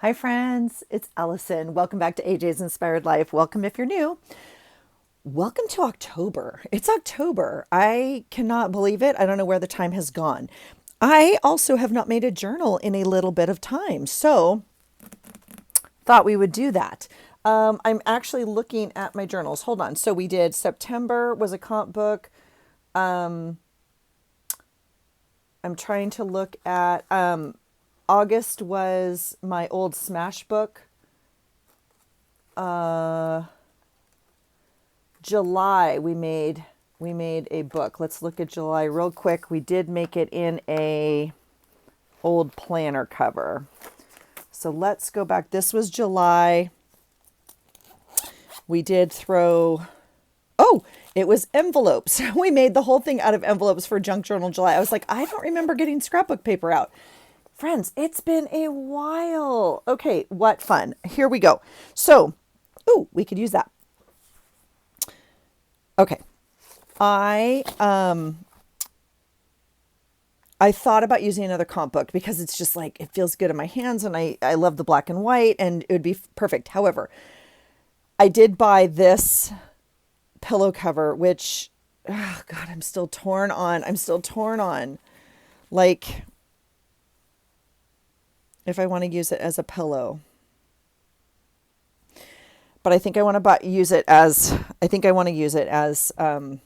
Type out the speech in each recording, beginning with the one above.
Hi, friends. It's Allison. Welcome back to AJ's Inspired Life. Welcome if you're new. Welcome to October. It's October. I cannot believe it. I don't know where the time has gone. I also have not made a journal in a little bit of time, so thought we would do that. I'm actually looking at my journals. Hold on. So we did September was a comp book. I'm trying to look at August was my old Smash book. July we made a book. Let's look at July real quick. We did make it in a old planner cover. So let's go back. This was July. We did throw it was envelopes. We made the whole thing out of envelopes for Junk Journal July. I was like, I don't remember getting scrapbook paper out. Friends, it's been a while. Okay, what fun. Here we go. So, we could use that. Okay. I I thought about using another comp book because it's just like it feels good in my hands and I love the black and white and it would be perfect. However, I did buy this pillow cover which oh God, I'm still torn on. I'm still torn on like if I want to use it as a pillow. But I think I want to use it as a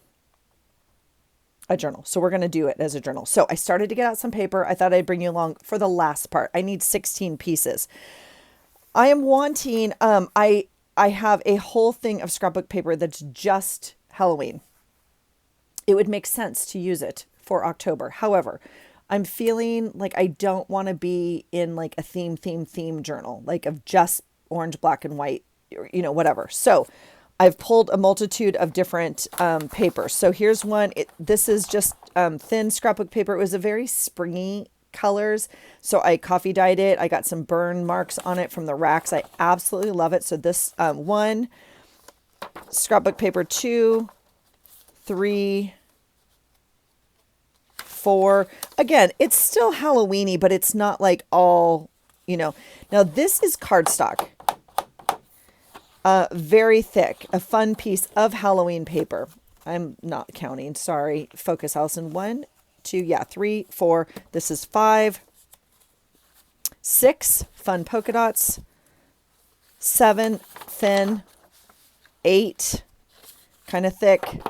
journal. So we're going to do it as a journal. So I started to get out some paper. I thought I'd bring you along for the last part. I need 16 pieces. I am wanting, I have a whole thing of scrapbook paper that's just Halloween. It would make sense to use it for October. However, I'm feeling like I don't want to be in like a theme journal, like of just orange, black, and white, whatever. So I've pulled a multitude of different papers. So here's one. This is just thin scrapbook paper. It was a very springy colors. So I coffee dyed it. I got some burn marks on it from the racks. I absolutely love it. So this one, scrapbook paper 2, 3, 4. Again, it's still Halloweeny, but it's not like all. Now this is cardstock. Very thick, a fun piece of Halloween paper. I'm not counting. Sorry. Focus, Allison. 1, 2, 3, 4. This is 5, 6, fun polka dots. 7, thin. 8, kind of thick.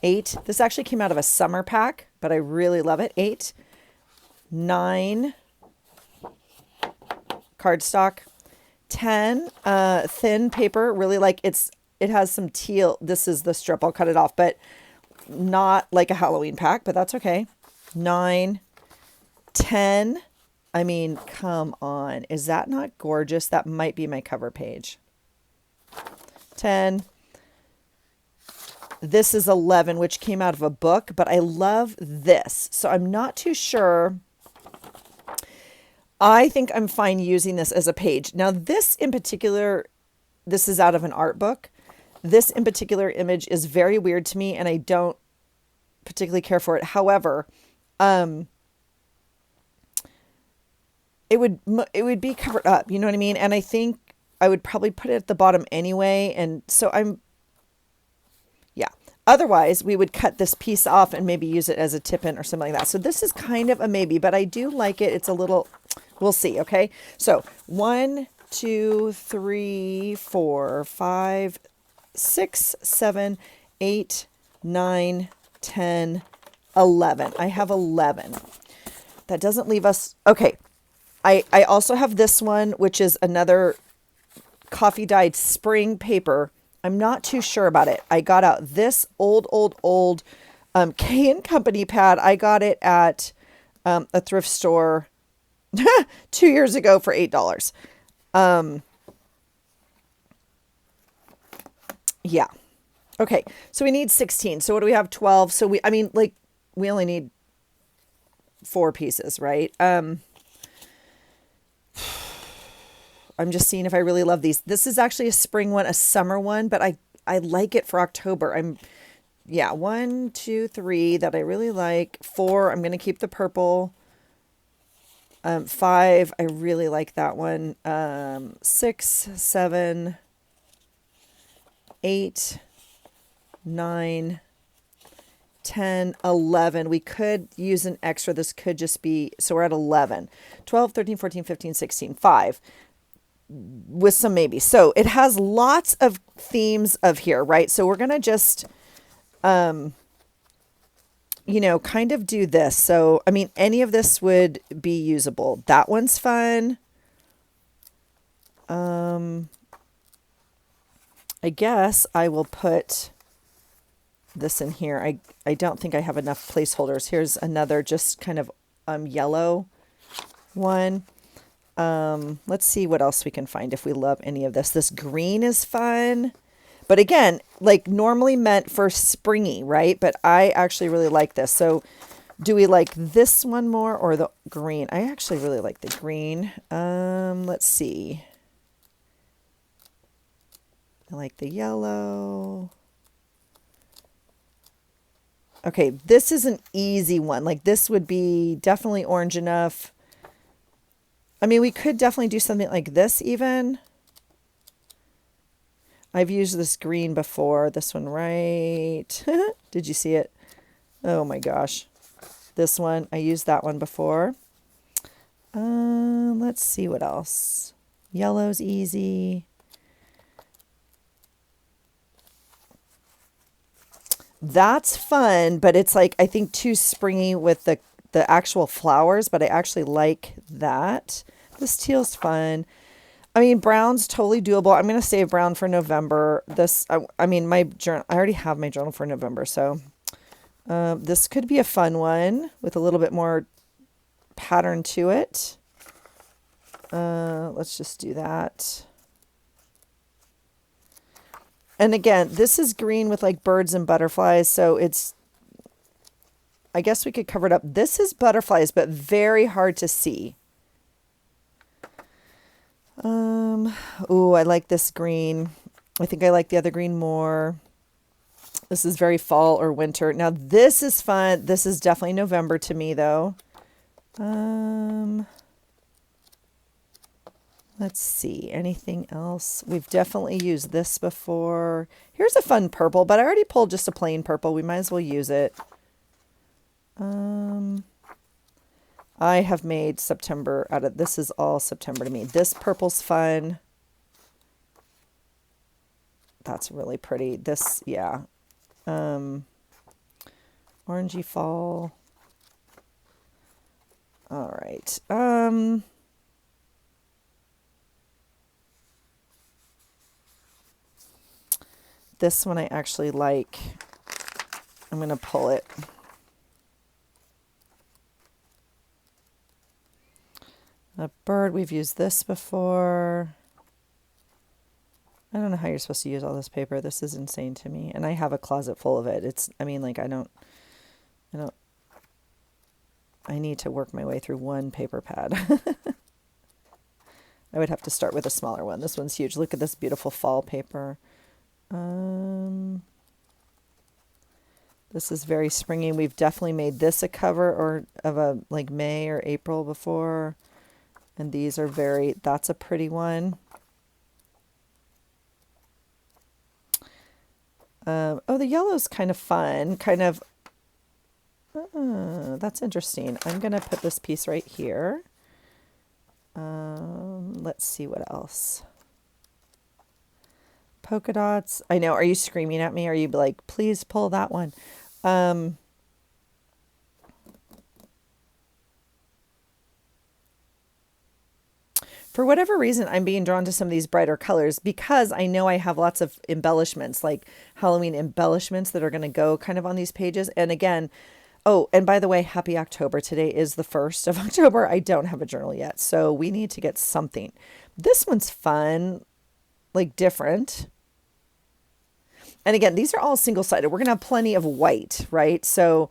8. This actually came out of a summer pack, but I really love it. 8, 9, cardstock. 10, thin paper, really like it has some teal. This is the strip. I'll cut it off, but not like a Halloween pack, but that's okay. 9, 10. I mean, come on. Is that not gorgeous? That might be my cover page. 10. This is 11, which came out of a book, but I love this. So I'm not too sure. I think I'm fine using this as a page. Now, this in particular, this is out of an art book. This in particular image is very weird to me, and I don't particularly care for it. However, it would be covered up. You know what I mean? And I think I would probably put it at the bottom anyway. And so yeah. Otherwise, we would cut this piece off and maybe use it as a tip-in or something like that. So this is kind of a maybe, but I do like it. It's a little. We'll see, okay? So 1, 2, 3, 4, 5, 6, 7, 8, 9, 10, 11. I have 11. That doesn't leave us... Okay, I also have this one, which is another coffee-dyed spring paper. I'm not too sure about it. I got out this old K & Company pad. I got it at a thrift store 2 years ago for $8. Yeah. Okay. So we need 16. So what do we have? 12. So we only need 4 pieces, right? I'm just seeing if I really love these. This is actually a spring one, a summer one, but I like it for October. 1, 2, 3 that I really like. 4, I'm going to keep the purple. 5, I really like that one. 6, 7, 8, 9, 10, 11. We could use an extra. This could just be, so we're at 11. 12, 13, 14, 15, 16, 5 with some maybe. So it has lots of themes of here, right? So we're going to just, you know, kind of do this. So, I mean, any of this would be usable. That one's fun. I guess I will put this in here. I don't think I have enough placeholders. Here's another just kind of yellow one. Let's see what else we can find if we love any of this. This green is fun. But again, like normally meant for springy, right? But I actually really like this. So do we like this one more or the green? I actually really like the green. Let's see. I like the yellow. Okay, this is an easy one. Like this would be definitely orange enough. I mean, we could definitely do something like this even. I've used this green before. This one, right? Did you see it? Oh my gosh. This one, I used that one before. Let's see what else. Yellow's easy. That's fun, but it's like, I think too springy with the actual flowers, but I actually like that. This teal's fun. I mean, brown's totally doable. I'm going to save brown for November. This, I mean, my journal, I already have my journal for November. So this could be a fun one with a little bit more pattern to it. Let's just do that. And again, this is green with like birds and butterflies. So it's, I guess we could cover it up. This is butterflies, but very hard to see. Oh, I like this green. I think I like the other green more. This is very fall or winter. Now this is fun. This is definitely November to me though. Let's see, anything else? We've definitely used this before. Here's a fun purple, but I already pulled just a plain purple. We might as well use it. I have made September out of, this is all September to me. This purple's fun. That's really pretty. This, yeah. Orangey fall. All right. This one I actually like. I'm going to pull it. A bird, we've used this before. I don't know how you're supposed to use all this paper. This is insane to me. And I have a closet full of it. It's, I mean, like, I need to work my way through one paper pad. I would have to start with a smaller one. This one's huge. Look at this beautiful fall paper. This is very springy. We've definitely made this a cover or of a like May or April before. And these are very, that's a pretty one. Oh, the yellow's kind of fun. Kind of, that's interesting. I'm going to put this piece right here. Let's see what else. Polka dots. I know. Are you screaming at me? Are you like, please pull that one? For whatever reason, I'm being drawn to some of these brighter colors because I know I have lots of embellishments, like Halloween embellishments that are going to go kind of on these pages. And again, oh, and by the way, happy October. Today is the 1st of October. I don't have a journal yet, so we need to get something. This one's fun, like different. And again, these are all single-sided. We're going to have plenty of white, right? So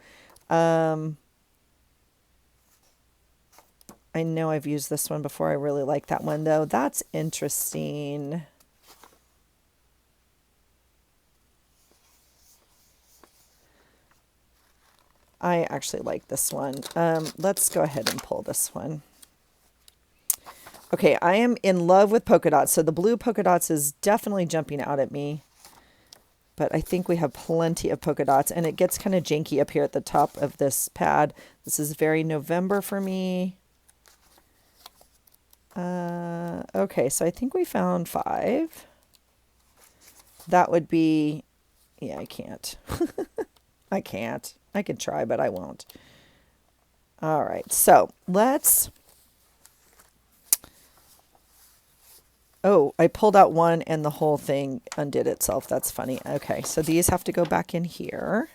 I know I've used this one before. I really like that one, though. That's interesting. I actually like this one. Let's go ahead and pull this one. Okay, I am in love with polka dots. So the blue polka dots is definitely jumping out at me. But I think we have plenty of polka dots. And it gets kind of janky up here at the top of this pad. This is very November for me. Okay, so I think we found 5. That would be... Yeah, I can't. I can't. I could try, but I won't. All right, so let's... Oh, I pulled out one and the whole thing undid itself. That's funny. Okay, so these have to go back in here.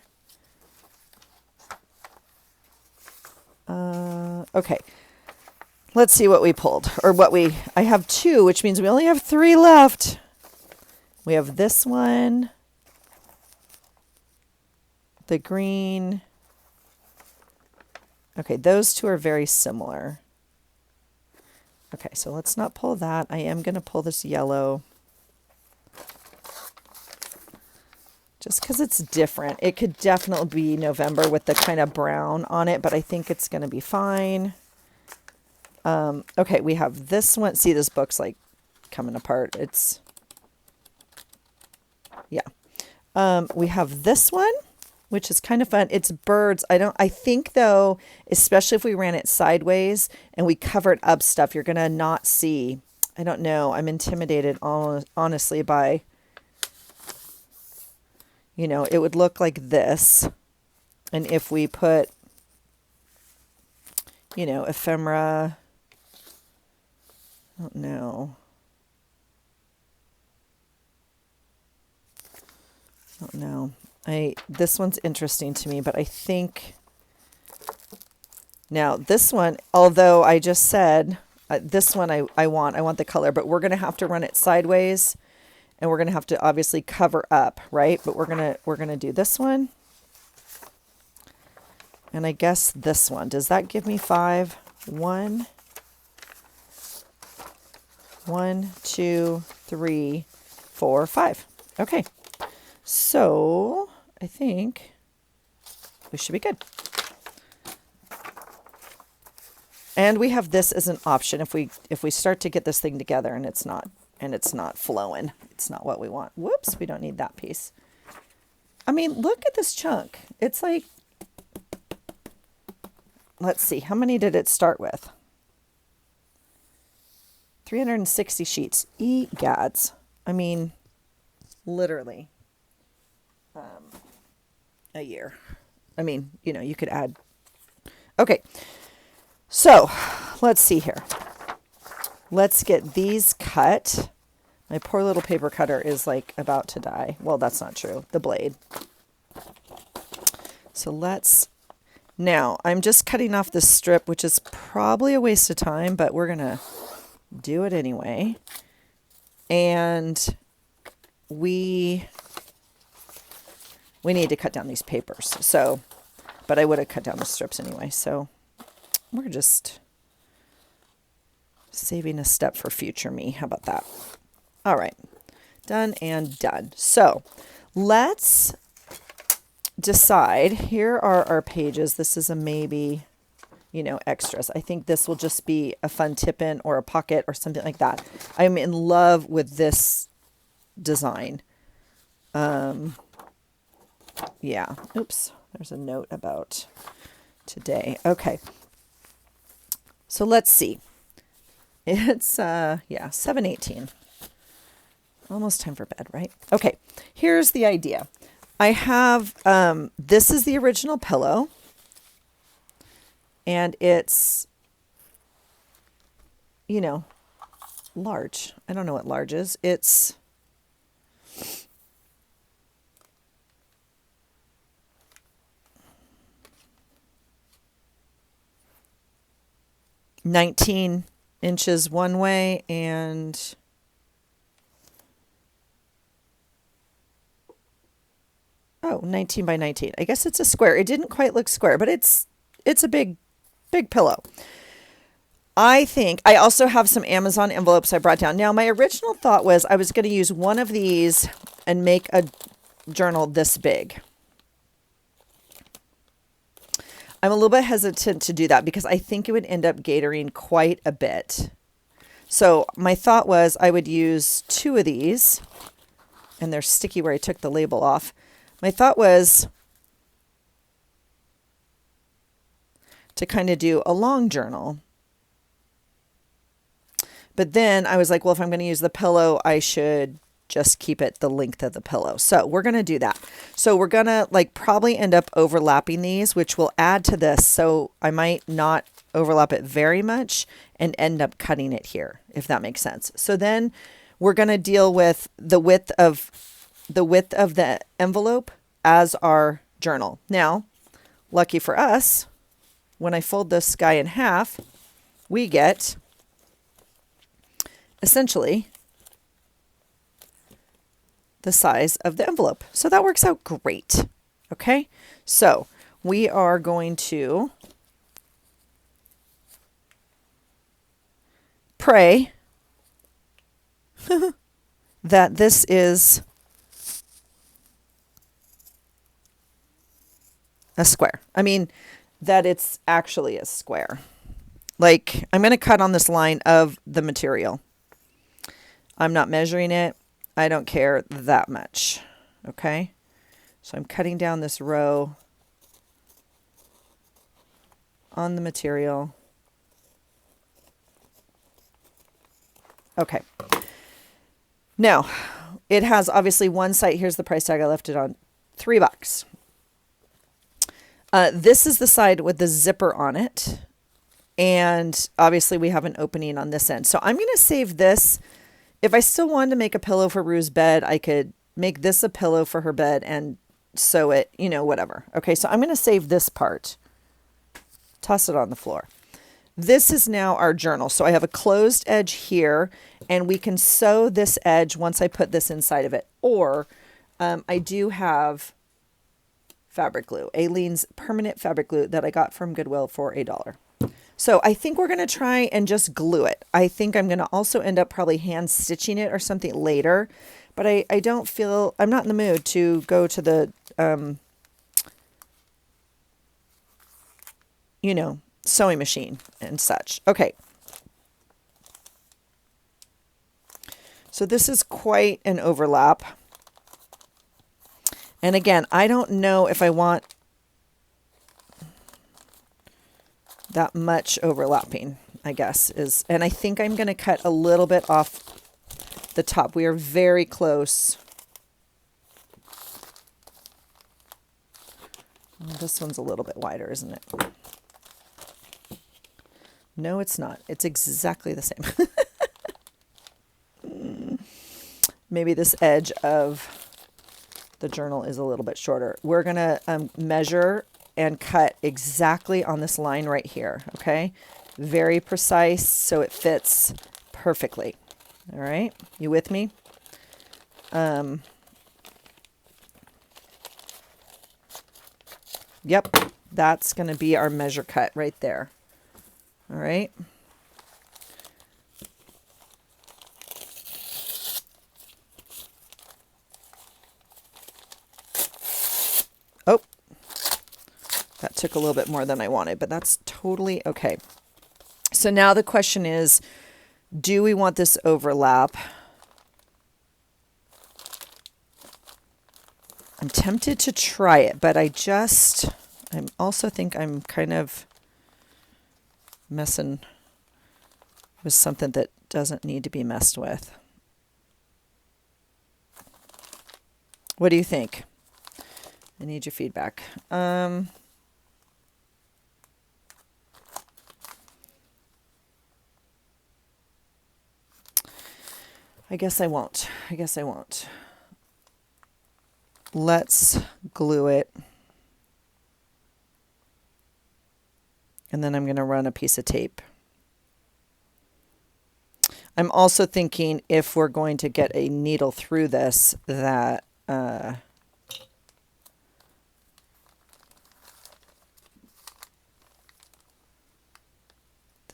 Okay, let's see what we pulled. Or what we... I have 2, which means we only have 3 left. We have this one. The green. Okay, those 2 are very similar. Okay, so let's not pull that. I am going to pull this yellow. Just because it's different. It could definitely be November with the kind of brown on it, but I think it's going to be fine. Okay, we have this one. See, this book's like coming apart. It's, yeah. We have this one, which is kind of fun. It's birds. I think though, especially if we ran it sideways and we covered up stuff, you're going to not see. I don't know. I'm intimidated honestly by, you know, it would look like this. And if we put, you know, ephemera, I don't know. I don't know. This one's interesting to me, but I think now this one, although I just said this one I want the color, but we're going to have to run it sideways and we're going to have to obviously cover up, right? But we're going to do this one. And I guess this one. Does that give me 5? 1, 2, 3, 4, 5. Okay. So I think we should be good. And we have this as an option if we start to get this thing together and it's not flowing. It's not what we want. Whoops, we don't need that piece. I mean, look at this chunk. It's like, let's see, how many did it start with? 360 sheets. Egads. I mean, literally. A year. I mean, you know, you could add. Okay. So let's see here. Let's get these cut. My poor little paper cutter is like about to die. Well, that's not true. The blade. So now I'm just cutting off this strip, which is probably a waste of time, but we're going to do it anyway. And we need to cut down these papers. So, but I would have cut down the strips anyway. So we're just saving a step for future me. How about that? All right. Done and done. So let's decide. Here are our pages. This is a maybe, you know, extras. I think this will just be a fun tip in or a pocket or something like that. I'm in love with this design. Yeah. Oops. There's a note about today. Okay. So let's see. It's, 7:18. Almost time for bed, right? Okay. Here's the idea. I have, this is the original pillow. And it's, you know, large. I don't know what large is. It's 19 inches one way and 19 by 19. I guess it's a square. It didn't quite look square, but it's a big pillow. I think I also have some Amazon envelopes I brought down. Now, my original thought was I was going to use one of these and make a journal this big. I'm a little bit hesitant to do that because I think it would end up gatoring quite a bit. So my thought was I would use 2 of these, and they're sticky where I took the label off. My thought was to kind of do a long journal. But then I was like, well, if I'm going to use the pillow, I should just keep it the length of the pillow. So we're going to do that. So we're going to like probably end up overlapping these, which will add to this. So I might not overlap it very much and end up cutting it here, if that makes sense. So then we're going to deal with the width of the envelope as our journal. Now, lucky for us, when I fold this guy in half, we get essentially the size of the envelope. So that works out great. Okay, so we are going to pray that this is a square. I mean, that it's actually a square. Like, I'm going to cut on this line of the material. I'm not measuring it. I don't care that much. Okay? So I'm cutting down this row on the material. Okay. Now, it has obviously one side. Here's the price tag. I left it on $3. This is the side with the zipper on it. And obviously we have an opening on this end. So I'm going to save this. If I still wanted to make a pillow for Rue's bed, I could make this a pillow for her bed and sew it, you know, whatever. Okay, so I'm going to save this part. Toss it on the floor. This is now our journal. So I have a closed edge here, and we can sew this edge once I put this inside of it. Or I do have fabric glue, Aleene's permanent fabric glue that I got from Goodwill for $1. So I think we're going to try and just glue it. I think I'm going to also end up probably hand stitching it or something later, but I don't feel, I'm not in the mood to go to the, you know, sewing machine and such. Okay. So this is quite an overlap. And again, I don't know if I want that much overlapping, I guess is, and I think I'm going to cut a little bit off the top. We are very close. Well, this one's a little bit wider, isn't it? No, it's not. It's exactly the same. Maybe this edge of the journal is a little bit shorter. We're going to measure and cut exactly on this line right here. Okay. Very precise. So it fits perfectly. All right. You with me? Yep. That's going to be our measure cut right there. All right. Oh, that took a little bit more than I wanted, but that's totally okay. So now the question is, do we want this overlap? I'm tempted to try it, but I also think I'm kind of messing with something that doesn't need to be messed with. What do you think? I need your feedback. I guess I won't. Let's glue it. And then I'm going to run a piece of tape. I'm also thinking if we're going to get a needle through this, that that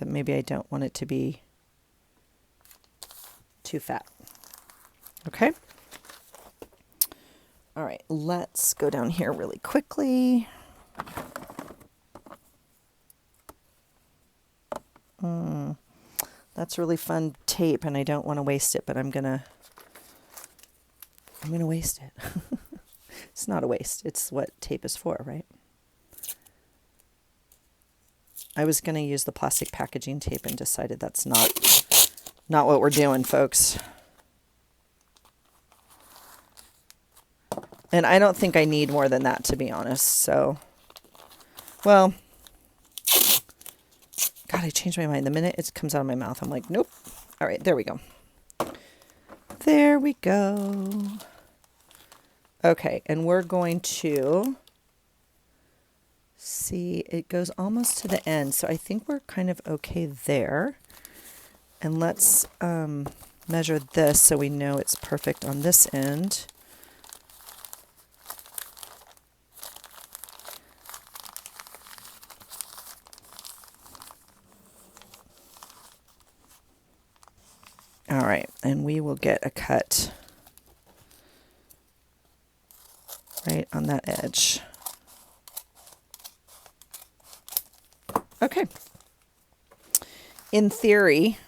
maybe I don't want it to be too fat. Okay. All right, let's go down here really quickly. That's really fun tape, and I don't want to waste it, but I'm gonna waste it. It's not a waste. It's what tape is for, right? I was going to use the plastic packaging tape and decided that's not what we're doing, folks. And I don't think I need more than that, to be honest. So, well, God, I changed my mind. The minute it comes out of my mouth, I'm like, nope. All right, there we go. There we go. Okay, and we're going to see, it goes almost to the end, so I think we're kind of okay there. And let's measure this so we know it's perfect on this end. All right, and we will get a cut right on that edge. Okay. In theory,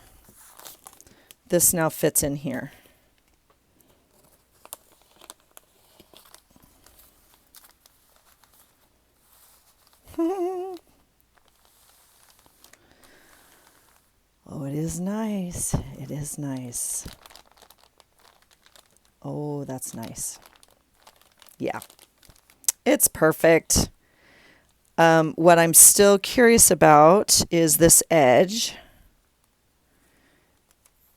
this now fits in here. Oh, it is nice. It is nice. Oh, that's nice. Yeah, it's perfect. What I'm still curious about is this edge.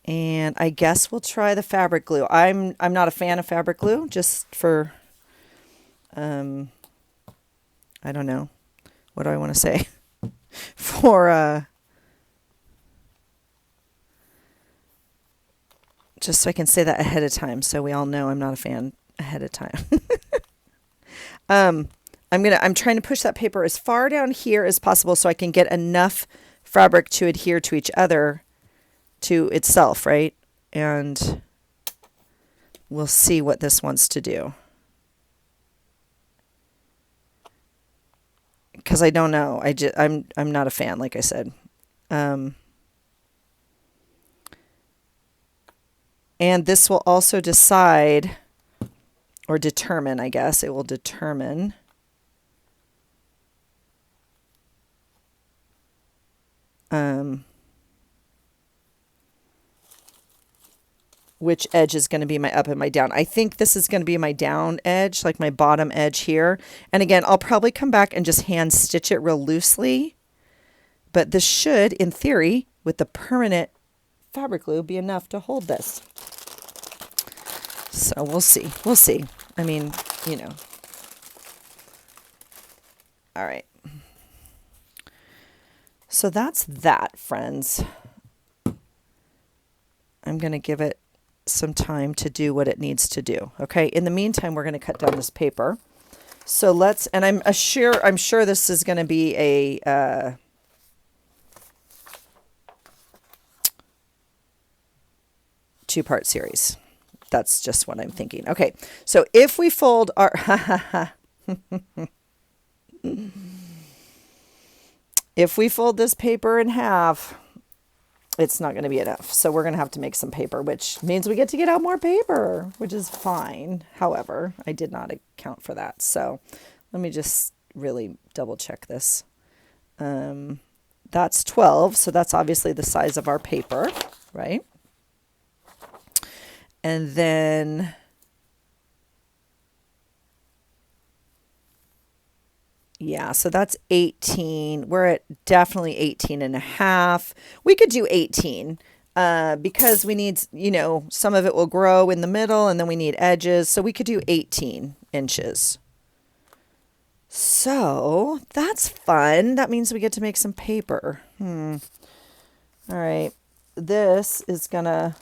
And I guess we'll try the fabric glue. I'm not a fan of fabric glue, just for, I don't know. What do I want to say? For, just so I can say that ahead of time, so we all know I'm not a fan ahead of time. I'm trying to push that paper as far down here as possible so I can get enough fabric to adhere to each other, to itself, right? And we'll see what this wants to do. Because I don't know. I'm not a fan, like I said. And this will also decide, or determine, I guess. It will determine which edge is going to be my up and my down. I think this is going to be my down edge, like my bottom edge here. And again, I'll probably come back and just hand stitch it real loosely. But this should, in theory, with the permanent fabric glue, be enough to hold this. So we'll see. We'll see. I mean, you know. All right. So that's that, friends. I'm going to give it some time to do what it needs to do. Okay. In the meantime, we're going to cut down this paper. So let's, and I'm sure this is going to be a, two-part series. That's just what I'm thinking. Okay. So if we fold our, if we fold this paper in half, it's not going to be enough. So we're going to have to make some paper, which means we get to get out more paper, which is fine. However, I did not account for that. So let me just really double check this. That's 12. So that's obviously the size of our paper, right? And then yeah, so that's 18. We're at definitely 18 and a half. We could do 18 because we need, you know, some of it will grow in the middle and then we need edges. So we could do 18 inches. So that's fun. That means we get to make some paper. All right. This is going to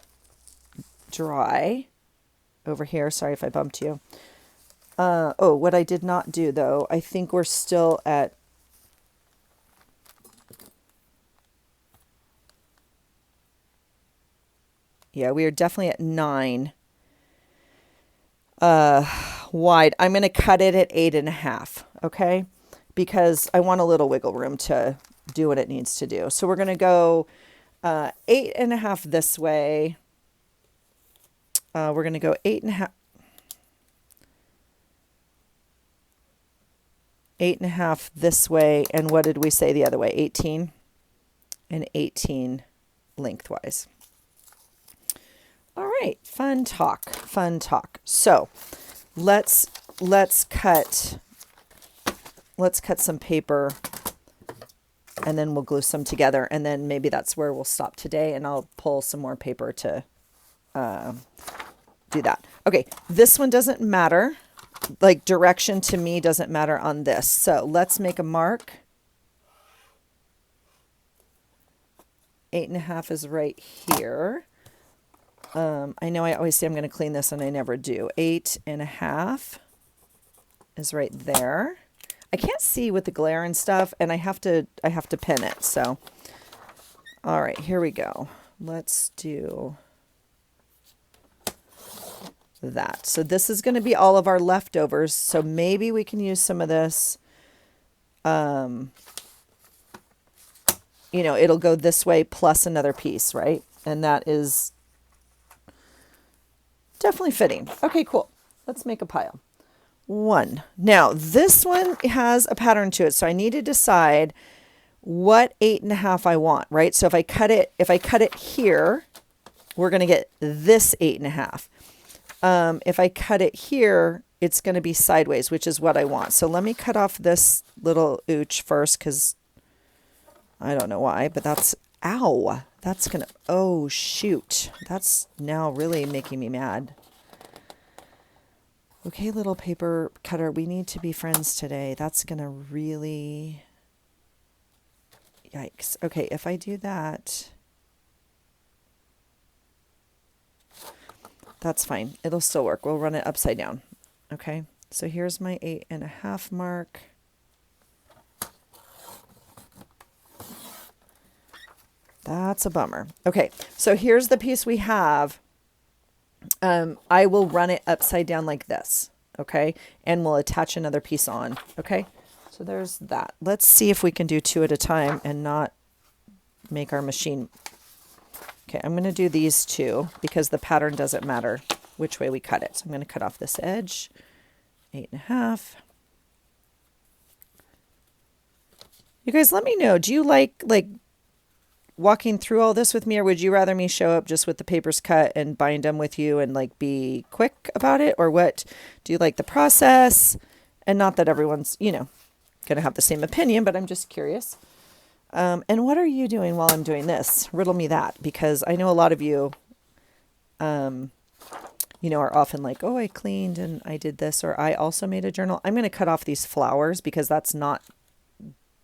dry over here. Sorry if I bumped you. Oh, what I did not do though, I think we're still at, yeah, we are definitely at 9 wide. I'm going to cut it at 8.5. Okay. Because I want a little wiggle room to do what it needs to do. So we're going to go, 8.5 this way. We're going to go 8.5. 8.5 this way. And what did we say the other way? 18 and 18 lengthwise. All right. Fun talk. Fun talk. So let's cut some paper, and then we'll glue some together, and then maybe that's where we'll stop today, and I'll pull some more paper to do that. Okay, this one doesn't matter. Like, direction to me doesn't matter on this. So let's make a mark. 8.5 is right here. I know I always say I'm going to clean this, and I never do. 8.5 is right there. I can't see with the glare and stuff, and I have to pin it. So, all right, here we go. Let's do that. So this is going to be all of our leftovers. So maybe we can use some of this. You know, it'll go this way plus another piece, right? And that is definitely fitting. Okay, cool. Let's make a pile. One. Now this one has a pattern to it, so I need to decide what 8.5 I want, right? So if I cut it here, we're going to get this 8.5. If I cut it here, it's going to be sideways, which is what I want. So let me cut off this little ooch first, because I don't know why, but that's, ow, that's going to, oh shoot, that's now really making me mad. Okay, little paper cutter, we need to be friends today. That's going to really, yikes. Okay, if I do that, that's fine. It'll still work. We'll run it upside down. Okay, so here's my 8.5 mark. That's a bummer. Okay, so here's the piece we have. I will run it upside down like this, okay? And we'll attach another piece on, okay? So there's that. Let's see if we can do 2 at a time and not make our machine. Okay, I'm going to do these 2 because the pattern doesn't matter which way we cut it. So I'm going to cut off this edge, 8.5. You guys, let me know. Do you like walking through all this with me, or would you rather me show up just with the papers cut and bind them with you and like be quick about it? Or what? Do you like the process? And not that everyone's, you know, going to have the same opinion, but I'm just curious. And what are you doing while I'm doing this? Riddle me that, because I know a lot of you, you know, are often like, oh, I cleaned and I did this, or I also made a journal. I'm going to cut off these flowers because that's not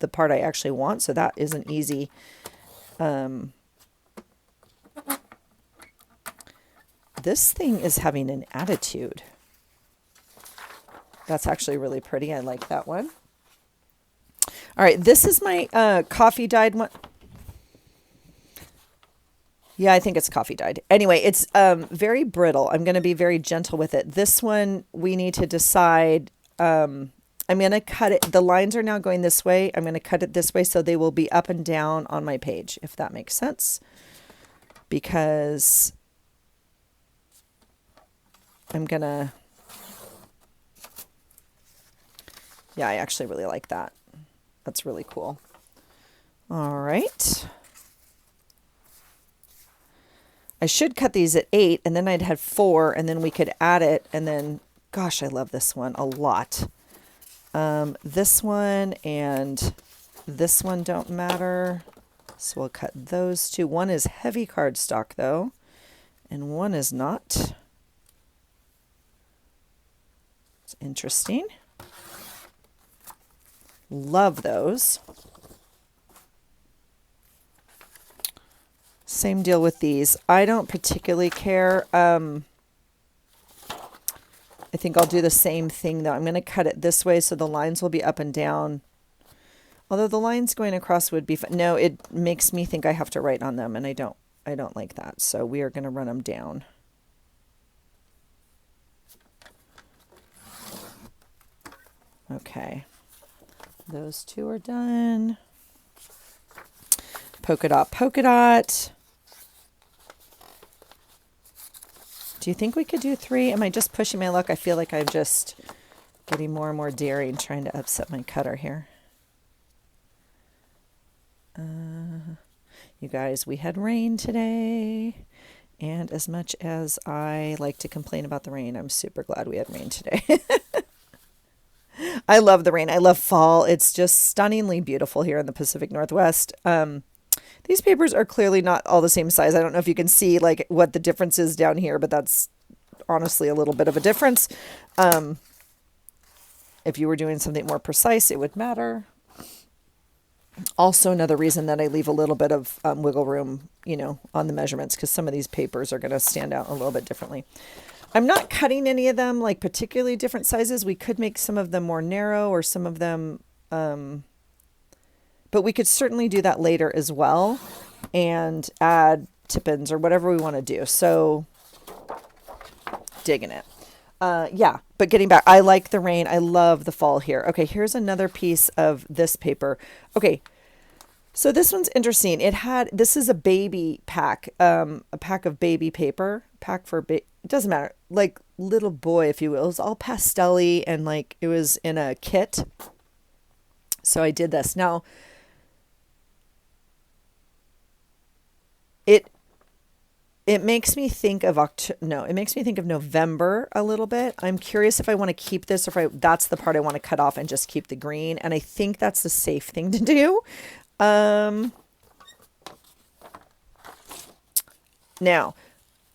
the part I actually want. So that isn't easy. This thing is having an attitude. That's actually really pretty. I like that one. All right, this is my coffee dyed one. Yeah, I think it's coffee dyed. Anyway, it's very brittle. I'm going to be very gentle with it. This one, we need to decide. I'm going to cut it. The lines are now going this way. I'm going to cut it this way so they will be up and down on my page, if that makes sense. Because I'm going to, yeah, I actually really like that. That's really cool. All right. I should cut these at 8, and then I'd have 4, and then we could add it. And then, gosh, I love this one a lot. This one and this one don't matter. So we'll cut those 2. One is heavy cardstock though, and one is not. It's interesting. Love those. Same deal with these. I don't particularly care. I think I'll do the same thing though. I'm going to cut it this way so the lines will be up and down. Although the lines going across would be fun. No, it makes me think I have to write on them, and I don't like that. So we are going to run them down. Okay. Those 2 are done. polka dot, polka dot. Do you think we could do 3? Am I just pushing my luck? I feel like I'm just getting more and more daring, trying to upset my cutter here. You guys, we had rain today. And as much as I like to complain about the rain, I'm super glad we had rain today. I love the rain. I love fall. It's just stunningly beautiful here in the Pacific Northwest. These papers are clearly not all the same size. I don't know if you can see like what the difference is down here, but that's honestly a little bit of a difference. If you were doing something more precise, it would matter. Also, another reason that I leave a little bit of wiggle room, on the measurements, because some of these papers are going to stand out a little bit differently. I'm not cutting any of them like particularly different sizes. We could make some of them more narrow or some of them, but we could certainly do that later as well and add tip-ins or whatever we want to do. So digging it. Yeah, but getting back, I like the rain. I love the fall here. Okay, here's another piece of this paper. Okay, so this one's interesting. This is a baby pack, a pack of baby paper, it doesn't matter, like little boy, if you will. It was all pastel-y and like it was in a kit. So I did this. Now, it makes me think of it makes me think of November a little bit. I'm curious if I want to keep this or if that's the part I want to cut off and just keep the green. And I think that's the safe thing to do. Now,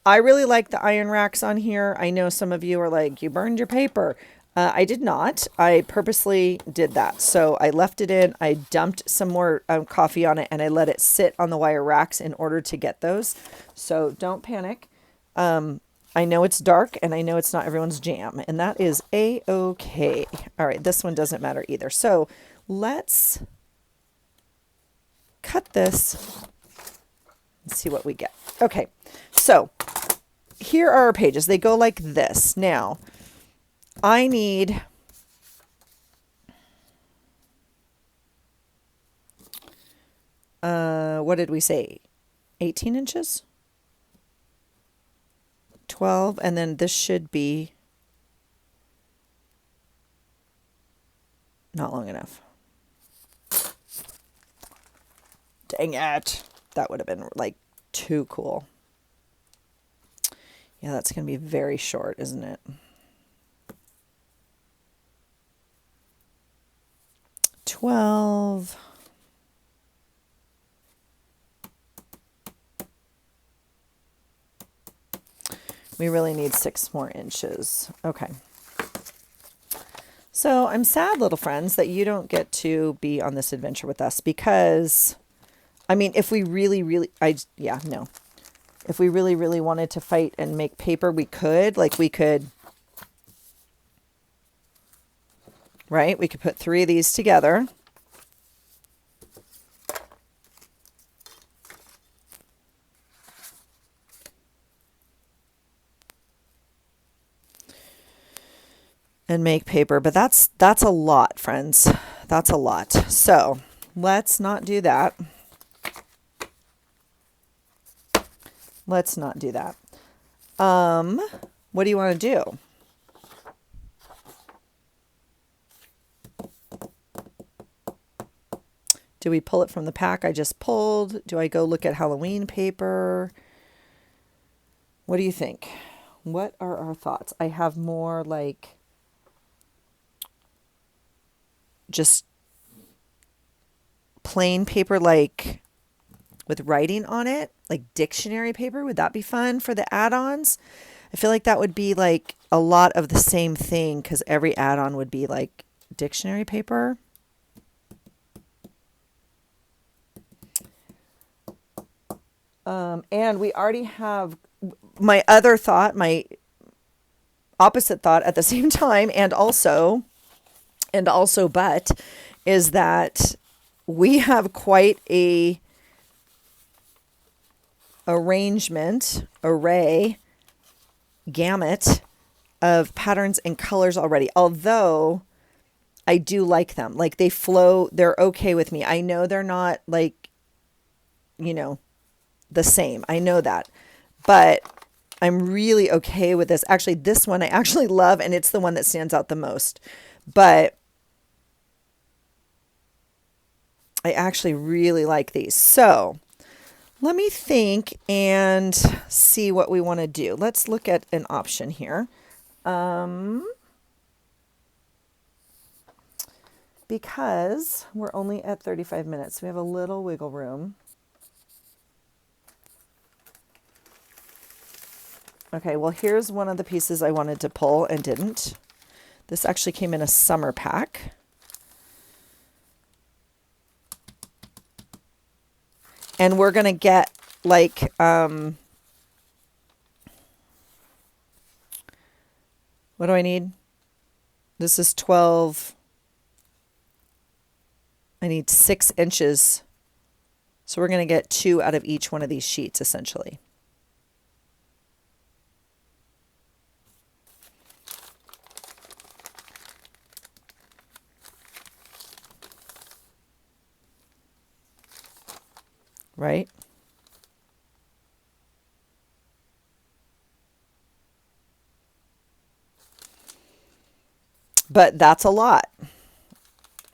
I really like the iron racks on here. I know some of you are like, you burned your paper. I did not. I purposely did that. So I left it in. I dumped some more coffee on it and I let it sit on the wire racks in order to get those. So don't panic. I know it's dark and I know it's not everyone's jam, and that is a-okay. All right, this one doesn't matter either. So let's cut this and see what we get. Okay, so here are our pages. They go like this. Now, I need what did we say? 18 inches? 12, and then this should be not long enough. Dang it. That would have been like too cool. Yeah, that's going to be very short, isn't it? 12. We really need 6 more inches. Okay. So I'm sad, little friends, that you don't get to be on this adventure with us because, I mean, if we really, really, if we really, really wanted to fight and make paper, we could. Like, we could, right? We could put 3 of these together. And make paper, but that's a lot, friends. That's a lot. So let's not do that. Let's not do that. What do you want to do? Do we pull it from the pack I just pulled? Do I go look at Halloween paper? What do you think? What are our thoughts? I have more like just plain paper, like with writing on it, like dictionary paper. Would that be fun for the add-ons? I feel like that would be like a lot of the same thing because every add-on would be like dictionary paper. And we already have my other thought, my opposite thought at the same time, and also, but is that we have quite a array, gamut of patterns and colors already. Although I do like them. Like they flow, they're okay with me. I know they're not like the same. I know that. But I'm really okay with this. Actually, this one I actually love, and it's the one that stands out the most. But I actually really like these. So let me think and see what we want to do. Let's look at an option here. Because we're only at 35 minutes, we have a little wiggle room. Okay, well, here's one of the pieces I wanted to pull and didn't. This actually came in a summer pack. And we're going to get like, what do I need? This is 12. I need 6 inches. So we're going to get 2 out of each one of these sheets, essentially. Right? But that's a lot.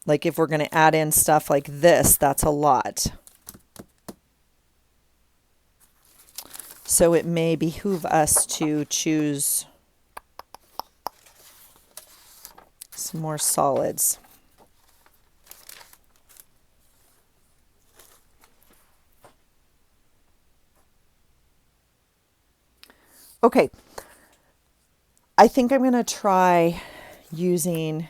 Like if we're going to add in stuff like this, that's a lot. So it may behoove us to choose some more solids. Okay, I think I'm going to try using,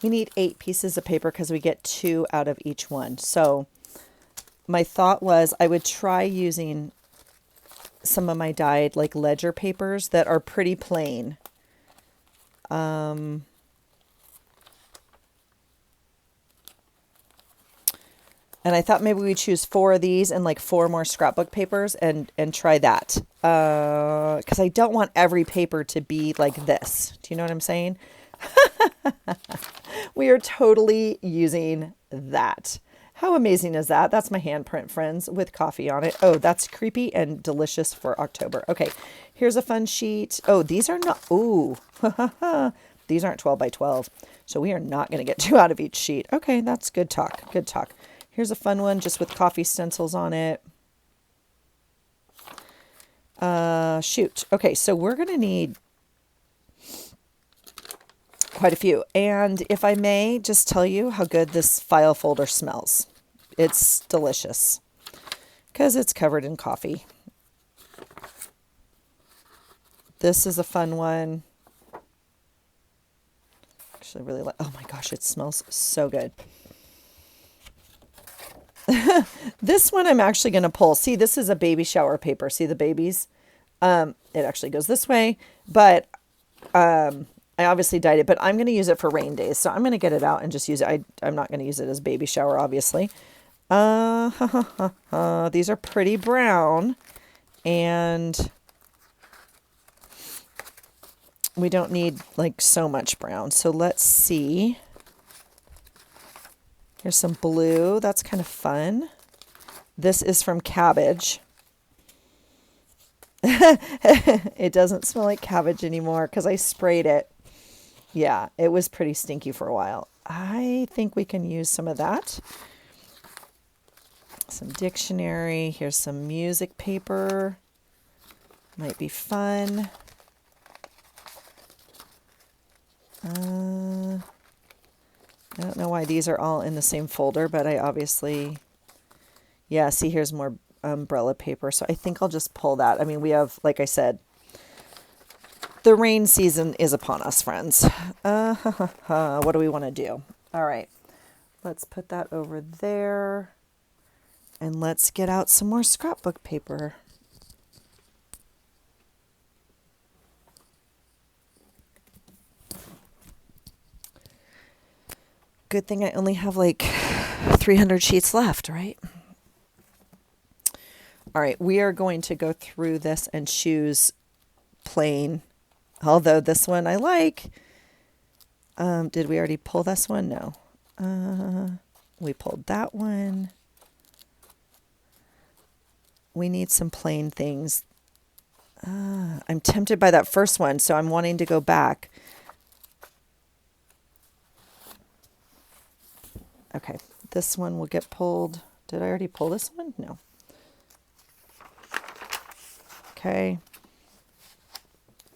we need 8 pieces of paper because we get 2 out of each one. So my thought was I would try using some of my dyed like ledger papers that are pretty plain. And I thought maybe we choose 4 of these and like 4 more scrapbook papers and try that. Because I don't want every paper to be like this. Do you know what I'm saying? We are totally using that. How amazing is that? That's my handprint, friends, with coffee on it. Oh, that's creepy and delicious for October. Okay, here's a fun sheet. Oh, these are not, ooh, these aren't 12 by 12. So we are not going to get 2 out of each sheet. Okay, that's good talk. Good talk. Here's a fun one just with coffee stencils on it. Shoot. Okay, so we're going to need quite a few. And if I may just tell you how good this file folder smells. It's delicious because it's covered in coffee. This is a fun one. Actually, really like, oh my gosh, it smells so good. This one I'm actually going to pull. See, this is a baby shower paper. See the babies? It actually goes this way, but I obviously dyed it, but I'm going to use it for rain days. So I'm going to get it out and just use it. I'm not going to use it as baby shower, obviously. These are pretty brown, and we don't need like so much brown. So let's see. Here's some blue. That's kind of fun. This is from cabbage. It doesn't smell like cabbage anymore because I sprayed it. Yeah, it was pretty stinky for a while. I think we can use some of that. Some dictionary. Here's some music paper. Might be fun. I don't know why these are all in the same folder, but I obviously, yeah, see, here's more umbrella paper. So I think I'll just pull that. I mean, we have, like I said, the rain season is upon us, friends. What do we want to do? All right, let's put that over there and let's get out some more scrapbook paper. Good thing I only have like 300 sheets left, right? All right, we are going to go through this and choose plain, although this one I like. Did we already pull this one? No. We pulled that one. We need some plain things. I'm tempted by that first one, so I'm wanting to go back. Okay, this one will get pulled. Did I already pull this one? No. Okay.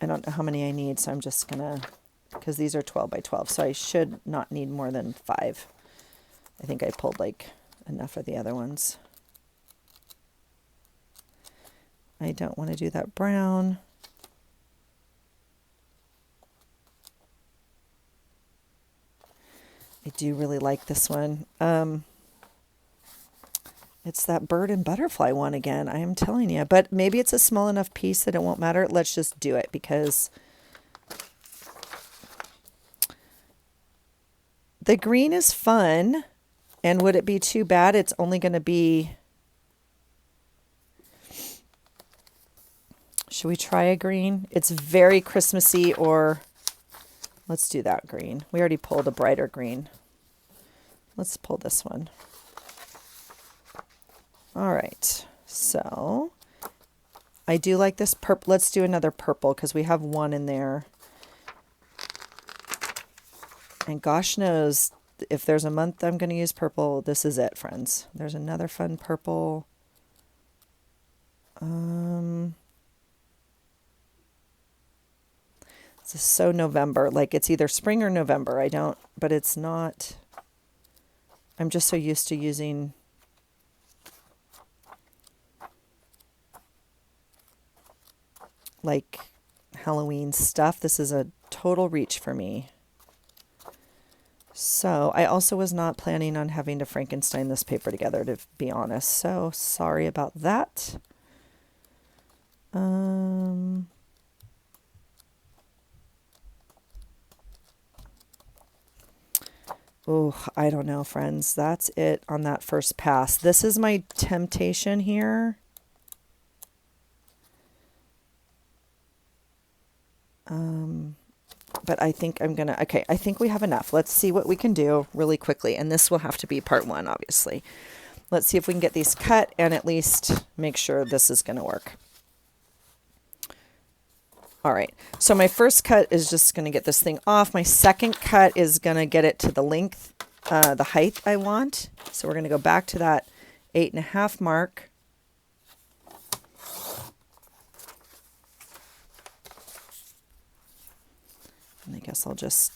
I don't know how many I need, so I'm just gonna, because these are 12 by 12, so I should not need more than 5. I think I pulled like enough of the other ones. I don't want to do that brown. I do really like this one. It's that bird and butterfly one again, I am telling you. But maybe it's a small enough piece that it won't matter. Let's just do it because the green is fun. And would it be too bad? It's only going to be... Should we try a green? It's very Christmassy, or let's do that green. We already pulled a brighter green. Let's pull this one. All right, so I do like this purple. Let's do another purple because we have one in there. And gosh knows, if there's a month I'm going to use purple, this is it, friends. There's another fun purple. This is so November. Like it's either spring or November. But it's not. I'm just so used to using like Halloween stuff. This is a total reach for me. So I also was not planning on having to Frankenstein this paper together, to be honest. So sorry about that. Oh, I don't know, friends. That's it on that first pass. This is my temptation here. But I think I'm gonna, okay, I think we have enough. Let's see what we can do really quickly. And this will have to be part 1, obviously. Let's see if we can get these cut and at least make sure this is gonna work. All right, so my first cut is just gonna get this thing off. My second cut is gonna get it to the length, the height I want. So we're gonna go back to that 8.5 mark. And I guess I'll just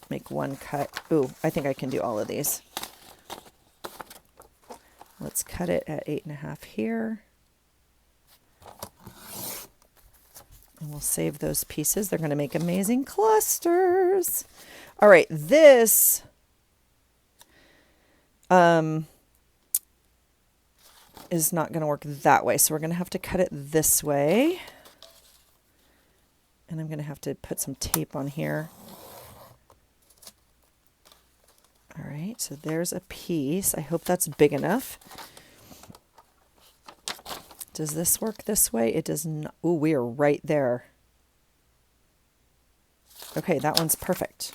make one cut. Ooh, I think I can do all of these. Let's cut it at 8.5 here. And we'll save those pieces. They're going to make amazing clusters. All right, this is not going to work that way. So we're going to have to cut it this way. And I'm going to have to put some tape on here. All right, so there's a piece. I hope that's big enough. Does this work this way? It does not. Ooh, we are right there. Okay, that one's perfect.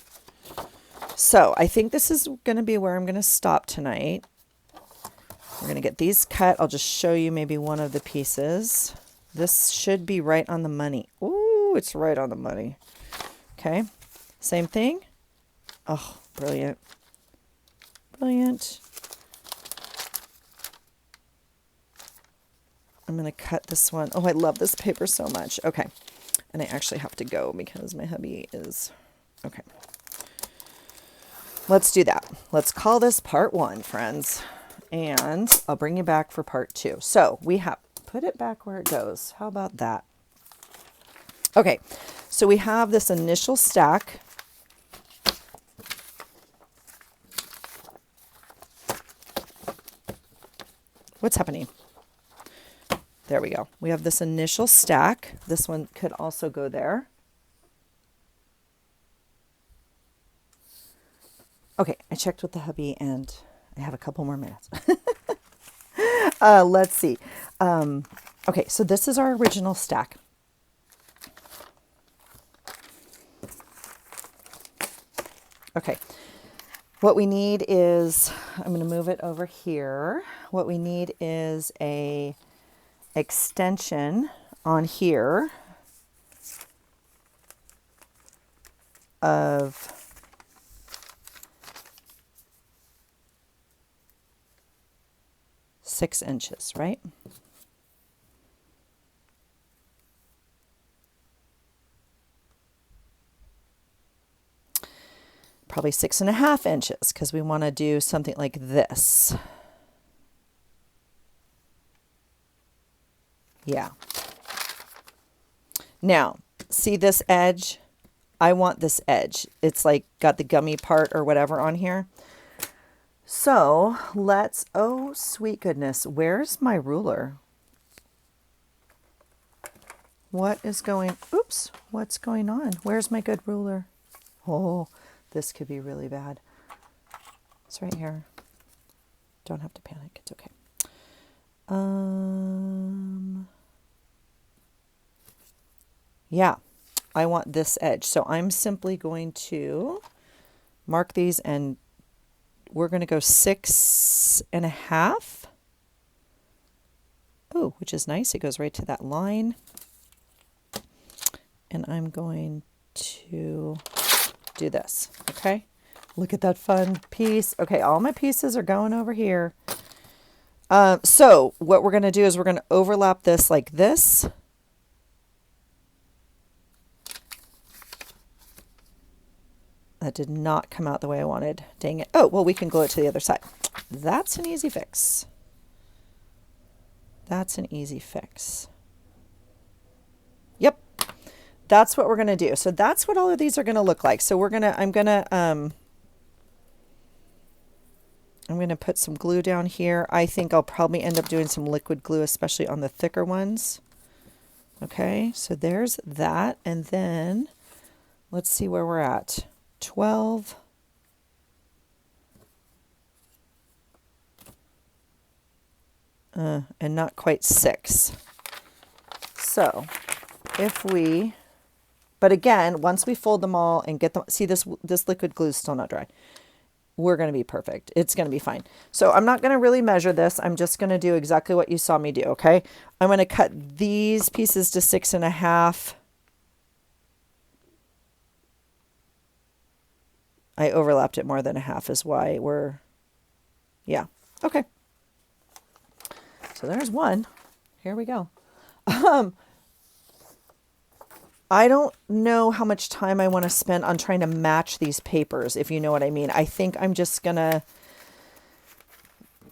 So I think this is going to be where I'm going to stop tonight. We're going to get these cut. I'll just show you maybe one of the pieces. This should be right on the money. Ooh, it's right on the money. Okay, same thing. Oh, brilliant. Brilliant. I'm going to cut this one. Oh, I love this paper so much. Okay. And I actually have to go because my hubby is... Okay. Let's do that. Let's call this part 1, friends. And I'll bring you back for part 2. So we have... Put it back where it goes. How about that? Okay. So we have this initial stack. What's happening? There we go. We have this initial stack. This one could also go there. Okay, I checked with the hubby and I have a couple more minutes. Let's see. Okay, so this is our original stack. Okay. What we need is, I'm going to move it over here. What we need is a extension on here of 6 inches, right? Probably 6.5 inches because we want to do something like this. Yeah. Now, see this edge? I want this edge. It's like got the gummy part or whatever on here. So let's, oh sweet goodness, where's my ruler? What is going, oops, what's going on? Where's my good ruler? Oh, this could be really bad. It's right here. Don't have to panic, it's okay. Yeah, I want this edge. So I'm simply going to mark these and we're going to go 6.5. Oh, which is nice. It goes right to that line. And I'm going to do this. Okay. Look at that fun piece. Okay. All my pieces are going over here. So what we're going to do is we're going to overlap this like this. That did not come out the way I wanted. Dang it. Oh, well, we can glue it to the other side. That's an easy fix. That's an easy fix. Yep. That's what we're going to do. So that's what all of these are going to look like. So I'm going to put some glue down here. I think I'll probably end up doing some liquid glue, especially on the thicker ones. Okay. So there's that. And then let's see where we're at. 12. And not quite 6. So if we, but again, once we fold them all and get them, see this liquid glue is still not dry. We're going to be perfect. It's going to be fine. So I'm not going to really measure this. I'm just going to do exactly what you saw me do. Okay. I'm going to cut these pieces to 6.5. I overlapped it more than a half is why yeah. Okay. So there's one. Here we go. I don't know how much time I want to spend on trying to match these papers, if you know what I mean. I think I'm just going to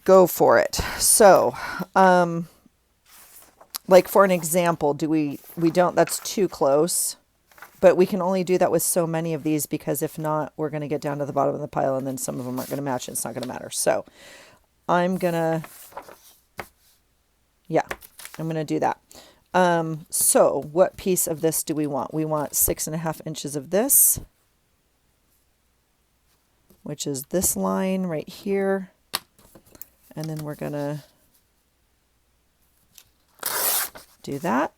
go for it. So, like for an example, we don't, that's too close. But we can only do that with so many of these because if not, we're going to get down to the bottom of the pile and then some of them aren't going to match and it's not going to matter. So I'm going to, yeah, I'm going to do that. So what piece of this do we want? We want 6.5 inches of this, which is this line right here. And then we're going to do that.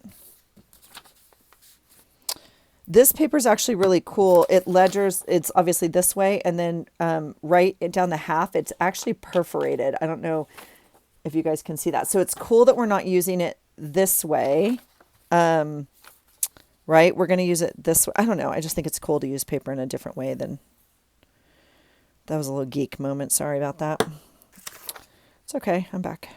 This paper is actually really cool. It ledgers, it's obviously this way, and then right down the half, it's actually perforated. I don't know if you guys can see that. So it's cool that we're not using it this way, right? We're going to use it this way. I don't know. I just think it's cool to use paper in a different way than, that was a little geek moment. Sorry about that. It's okay. I'm back.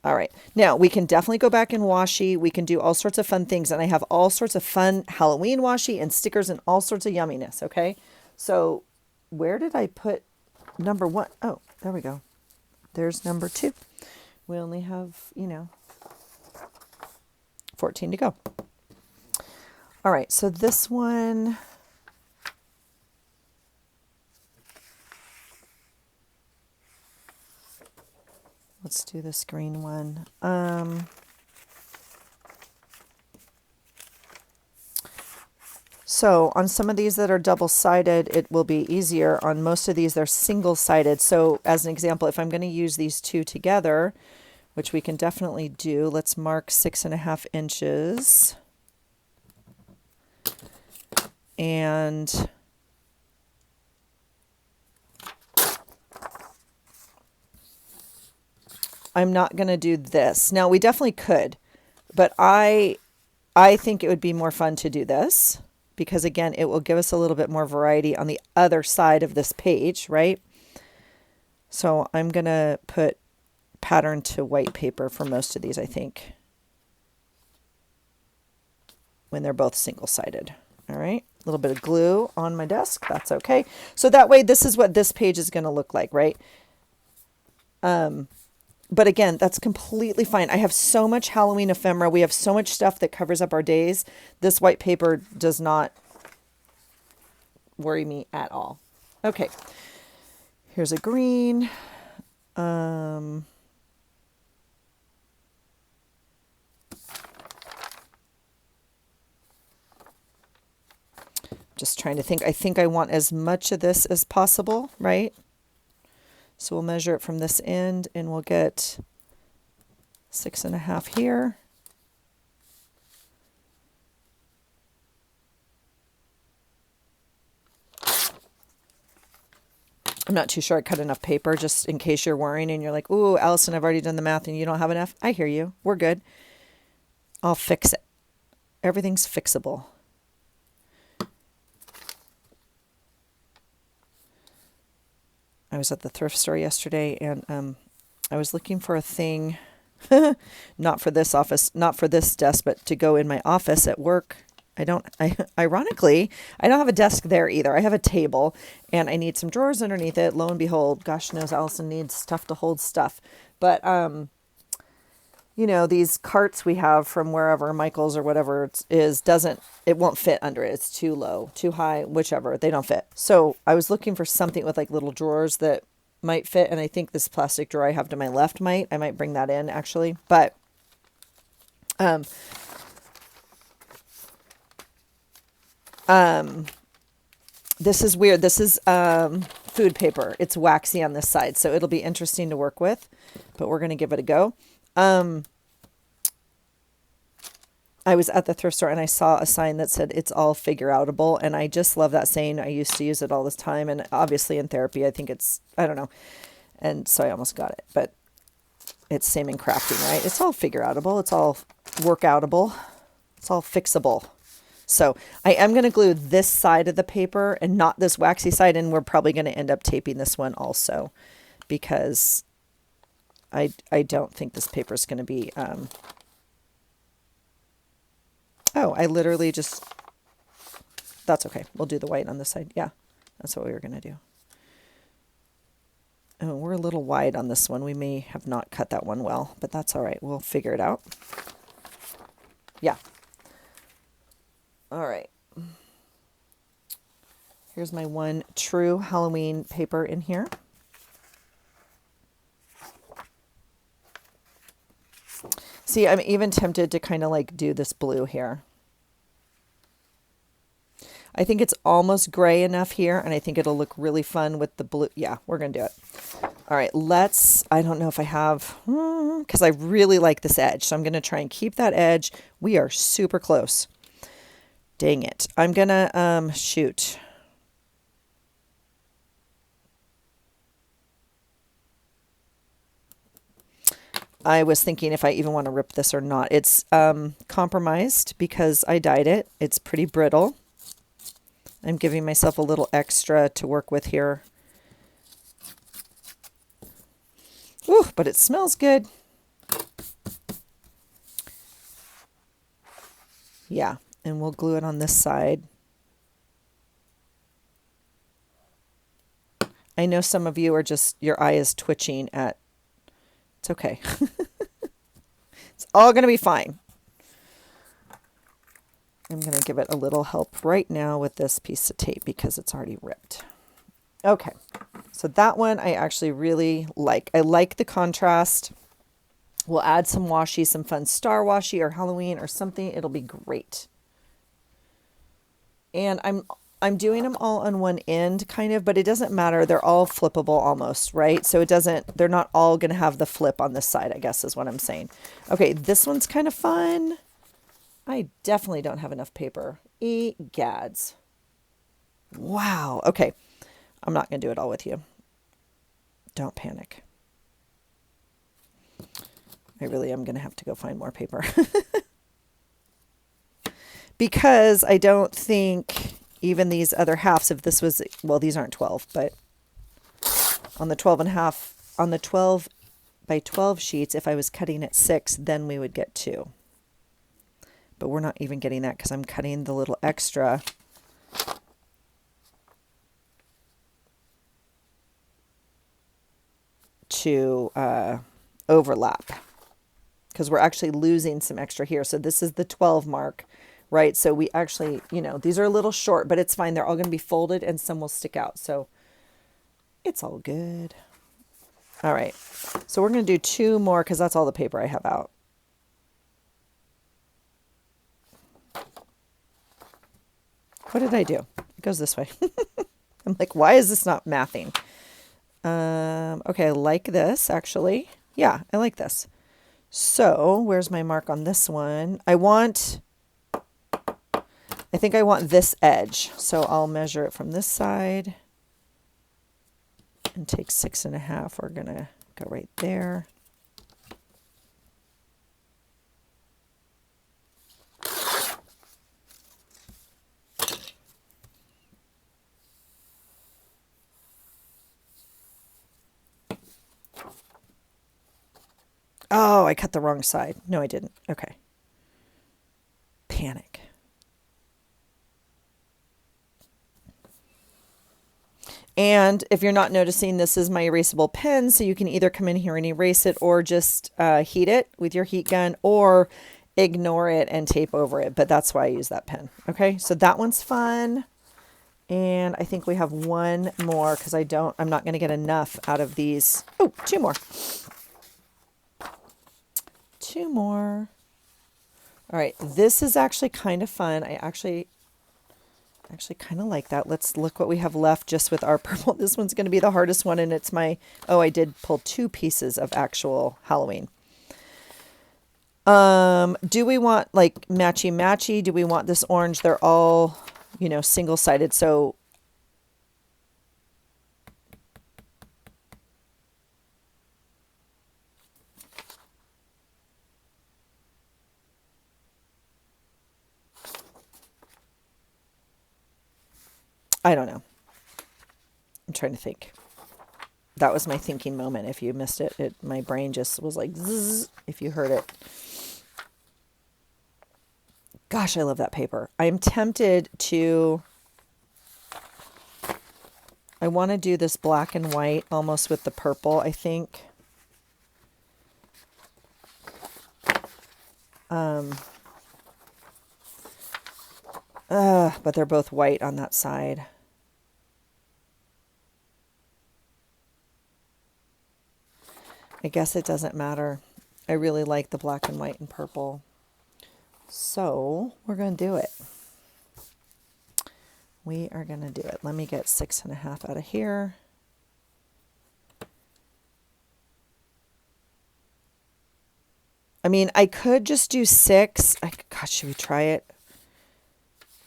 All right. Now we can definitely go back and washi. We can do all sorts of fun things. And I have all sorts of fun Halloween washi and stickers and all sorts of yumminess. Okay. So where did I put number 1? Oh, there we go. There's number 2. We only have, 14 to go. All right. So this one, let's do this green one. So on some of these that are double-sided, it will be easier. On most of these, they're single-sided. So as an example, if I'm going to use these two together, which we can definitely do, let's mark 6.5 inches. And I'm not going to do this. Now, we definitely could, but I think it would be more fun to do this because, again, it will give us a little bit more variety on the other side of this page, right? So I'm going to put pattern to white paper for most of these, I think, when they're both single-sided. All right, a little bit of glue on my desk. That's okay. So that way, this is what this page is going to look like, right? But again, that's completely fine. I have so much Halloween ephemera. We have so much stuff that covers up our days. This white paper does not worry me at all. Okay, here's a green. Just trying to think. I think I want as much of this as possible, right? So we'll measure it from this end and we'll get 6.5 here. I'm not too sure I cut enough paper, just in case you're worrying and you're like, ooh, Allison, I've already done the math and you don't have enough. I hear you. We're good. I'll fix it. Everything's fixable. I was at the thrift store yesterday and I was looking for a thing, not for this office, not for this desk, but to go in my office at work. Ironically, I don't have a desk there either. I have a table and I need some drawers underneath it. Lo and behold, gosh knows Allison needs stuff to hold stuff. But, you know, these carts we have from wherever, Michael's or whatever it is, it won't fit under it. It's too low, too high, whichever. They don't fit. So I was looking for something with like little drawers that might fit. And I think this plastic drawer I have to my left I might bring that in actually. But, this is weird. This is, food paper. It's waxy on this side. So it'll be interesting to work with, but we're going to give it a go. I was at the thrift store and I saw a sign that said it's all figure outable. And I just love that saying. I used to use it all the time. And obviously in therapy, I think I don't know. And so I almost got it, but it's same in crafting, right? It's all figure outable. It's all work outable. It's all fixable. So I am going to glue this side of the paper and not this waxy side. And we're probably going to end up taping this one also because I don't think this paper is going to be, I literally just, that's okay. We'll do the white on this side. Yeah, that's what we were going to do. Oh, we're a little wide on this one. We may have not cut that one well, but that's all right. We'll figure it out. Yeah. All right. Here's my one true Halloween paper in here. See, I'm even tempted to kind of like do this blue here. I think it's almost gray enough here, and I think it'll look really fun with the blue. Yeah, we're going to do it. All right, I don't know if I have, because I really like this edge, so I'm going to try and keep that edge. We are super close. Dang it. I'm going to, shoot. I was thinking if I even want to rip this or not. It's compromised because I dyed it. It's pretty brittle. I'm giving myself a little extra to work with here. Ooh, but it smells good. Yeah, and we'll glue it on this side. I know some of you are just, your eye is twitching at, it's okay. It's all going to be fine. I'm going to give it a little help right now with this piece of tape because it's already ripped. Okay, so that one I actually really like. I like the contrast. We'll add some washi, some fun star washi or Halloween or something. It'll be great. And I'm doing them all on one end kind of, but it doesn't matter. They're all flippable almost, right? So they're not all going to have the flip on this side, I guess is what I'm saying. Okay, this one's kind of fun. I definitely don't have enough paper. Egads. Wow. Okay. I'm not going to do it all with you. Don't panic. I really am going to have to go find more paper. Because I don't think even these other halves, if this was, well, these aren't 12, but on the 12 and a half, on the 12 by 12 sheets, if I was cutting at 6, then we would get 2. But we're not even getting that because I'm cutting the little extra to overlap, because we're actually losing some extra here. So this is the 12 mark, right? So we actually, you know, these are a little short, but it's fine. They're all going to be folded and some will stick out. So it's all good. All right. So we're going to do 2 more because that's all the paper I have out. What did I do? It goes this way. I'm like, why is this not mathing? Okay, I like this actually. Yeah, I like this. So where's my mark on this one? I think I want this edge. So I'll measure it from this side and take 6.5. We're going to go right there. Oh, I cut the wrong side. No, I didn't. Okay. Panic. And if you're not noticing, this is my erasable pen, so you can either come in here and erase it or just heat it with your heat gun or ignore it and tape over it. But that's why I use that pen. Okay, so that one's fun. And I think we have one more because I'm not going to get enough out of these. Oh, 2 more. 2 more. All right, this is actually kind of fun. I actually kind of like that. Let's look what we have left just with our purple. This one's going to be the hardest one, and it's my, oh, I did pull 2 pieces of actual Halloween. Do we want like matchy? Do we want this orange? They're all, you know, single-sided. So I don't know. I'm trying to think. That was my thinking moment. If you missed it, my brain just was like zzz, if you heard it. Gosh, I love that paper. I'm tempted to, I want to do this black and white almost with the purple, I think. But they're both white on that side. I guess it doesn't matter. I really like the black and white and purple. So we're going to do it. We are going to do it. Let me get 6.5 out of here. I mean, I could just do 6. Gosh, should we try it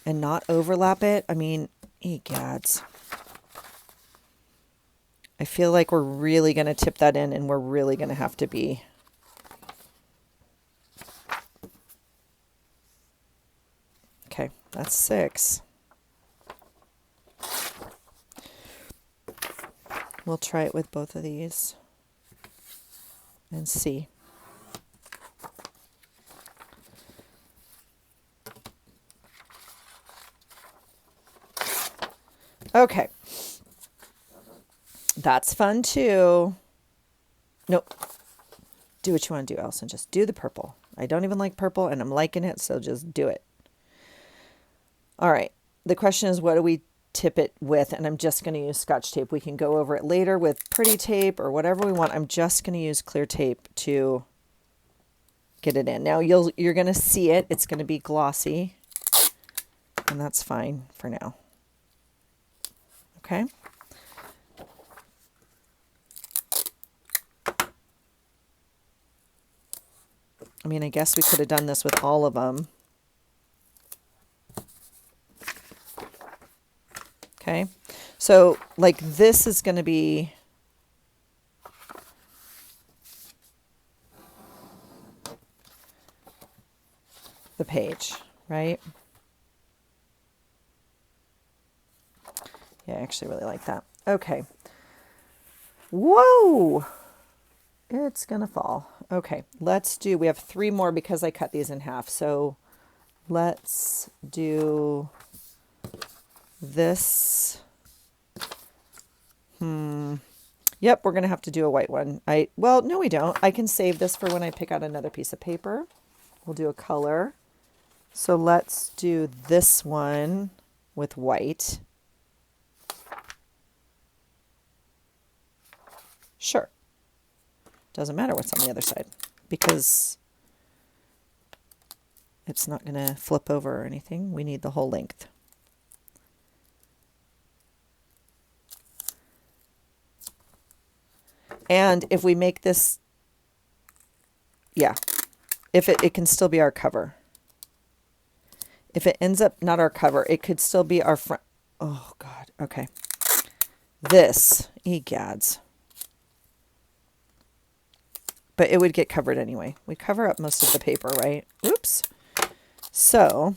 and not overlap it? I mean, egads. I feel like we're really going to tip that in and we're really going to have to be. Okay, that's 6. We'll try it with both of these and see. Okay. That's fun too. Nope. Do what you want to do, Elson. Just do the purple. I don't even like purple and I'm liking it, so just do it. All right. The question is, what do we tip it with? And I'm just going to use Scotch tape. We can go over it later with pretty tape or whatever we want. I'm just going to use clear tape to get it in. Now you're going to see it. It's going to be glossy, and that's fine for now. Okay. I mean, I guess we could have done this with all of them. Okay. So like this is going to be the page, right? Yeah, I actually really like that. Okay. Whoa! It's gonna fall. Okay, we have 3 more because I cut these in half. So let's do this. Yep, we're gonna have to do a white one. Well, no, we don't. I can save this for when I pick out another piece of paper. We'll do a color. So let's do this one with white. Sure. Doesn't matter what's on the other side because it's not going to flip over or anything. We need the whole length. And if we make this, yeah, if it can still be our cover. If it ends up not our cover, it could still be our front. Oh, God. Okay. This, egads. But it would get covered anyway. We cover up most of the paper, right? Oops. So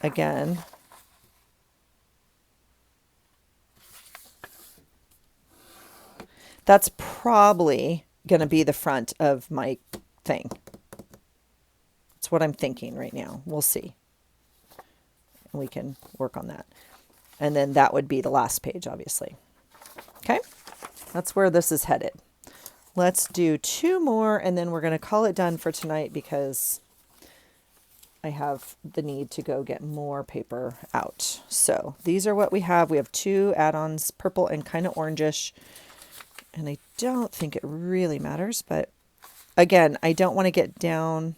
again, that's probably going to be the front of my thing. That's what I'm thinking right now. We'll see. We can work on that. And then that would be the last page, obviously. Okay, that's where this is headed. Let's do 2 more and then we're going to call it done for tonight because I have the need to go get more paper out. So these are what we have. We have 2 add-ons, purple and kind of orangish. And I don't think it really matters, but again, I don't want to get down.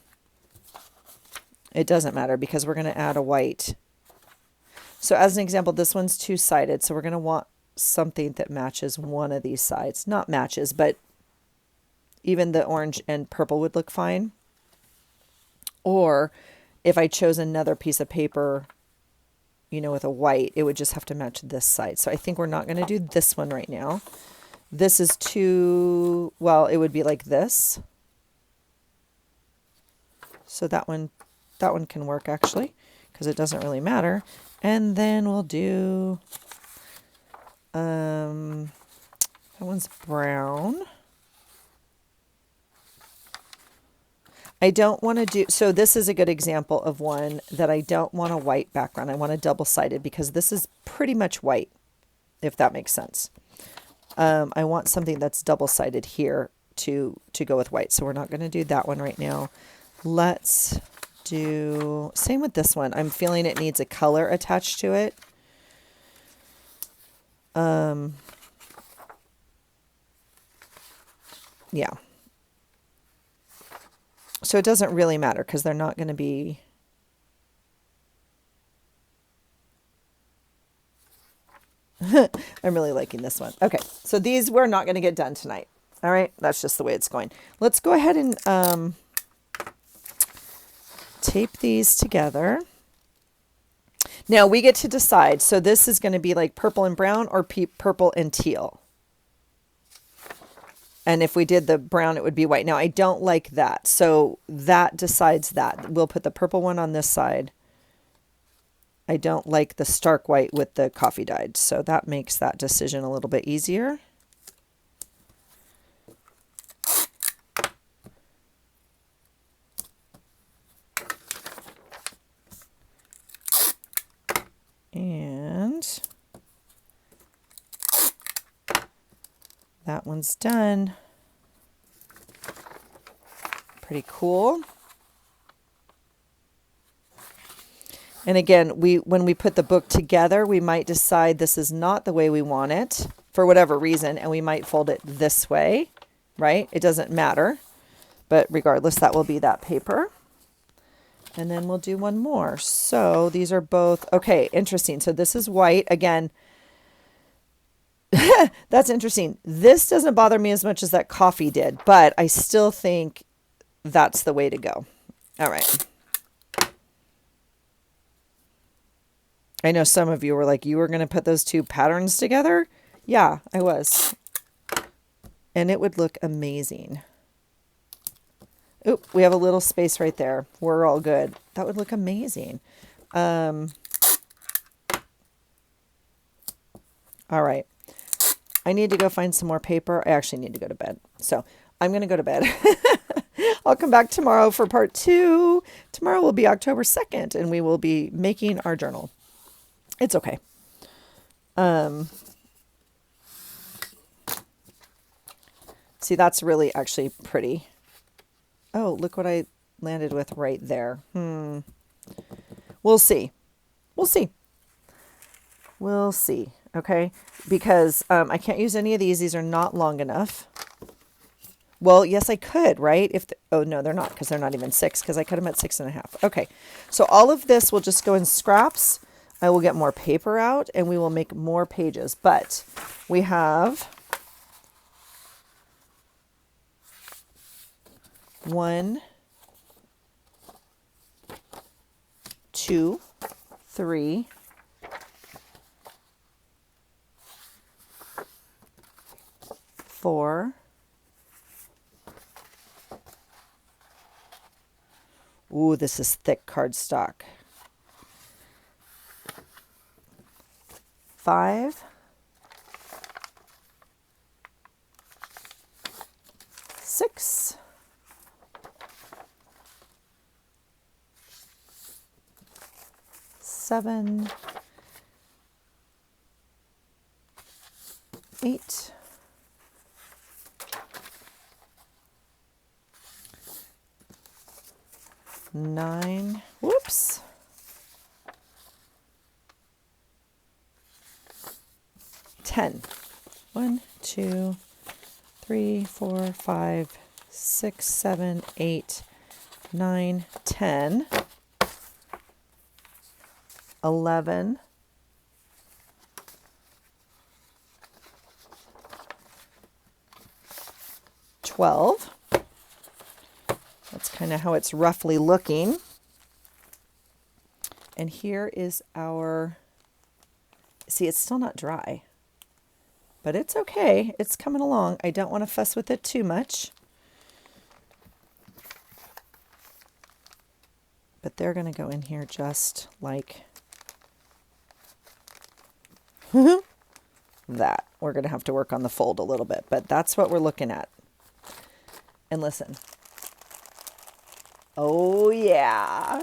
It doesn't matter because we're going to add a white. So as an example, this one's 2-sided. So we're going to want something that matches one of these sides. Not matches, but even the orange and purple would look fine. Or if I chose another piece of paper, you know, with a white, it would just have to match this side. So I think we're not going to do this one right now. This is too, well, it would be like this. So that one can work actually because it doesn't really matter. And then we'll do, that one's brown. I don't want to do, so this is a good example of one that I don't want a white background. I want a double-sided because this is pretty much white, if that makes sense. I want something that's double-sided here to go with white. So we're not going to do that one right now. Let's do, same with this one. I'm feeling it needs a color attached to it. Yeah. So it doesn't really matter because they're not going to be, I'm really liking this one. Okay, so these we're not going to get done tonight. All right, that's just the way it's going. Let's go ahead and tape these together. Now we get to decide. So this is going to be like purple and brown or purple and teal. And if we did the brown, it would be white. Now, I don't like that. So that decides that. We'll put the purple one on this side. I don't like the stark white with the coffee dyed. So that makes that decision a little bit easier. And that one's done. Pretty cool. And again, when we put the book together, we might decide this is not the way we want it for whatever reason, and we might fold it this way, right? It doesn't matter, but regardless, that will be that paper. And then we'll do one more. So these are both, okay, interesting. So this is white. Again, that's interesting. This doesn't bother me as much as that coffee did, but I still think that's the way to go. All right. I know some of you were like, you were going to put those two patterns together? Yeah, I was. And it would look amazing. Oop, we have a little space right there. We're all good. That would look amazing. All right. I need to go find some more paper. I actually need to go to bed. So I'm going to go to bed. I'll come back tomorrow for part 2. Tomorrow will be October 2nd, and we will be making our journal. It's okay. See, that's really actually pretty. Oh, look what I landed with right there. We'll see. We'll see. We'll see. Okay. Because I can't use any of these. These are not long enough. Well, yes, I could, right? Oh, no, they're not, because they're not even 6, because I cut them at 6.5. Okay. So all of this will just go in scraps. I will get more paper out and we will make more pages. But we have 1, 2, 3, 4. Ooh, this is thick cardstock. 5, 6, 7, 8, 9, whoops, 10. 1, 2, 3, 4, 5, 6, 7, 8, 9, 10, 11, 12. That's kind of how it's roughly looking. And here is our, see, it's still not dry, but it's okay. It's coming along. I don't want to fuss with it too much. But they're going to go in here just like that. We're going to have to work on the fold a little bit, but that's what we're looking at. And listen. Oh, yeah.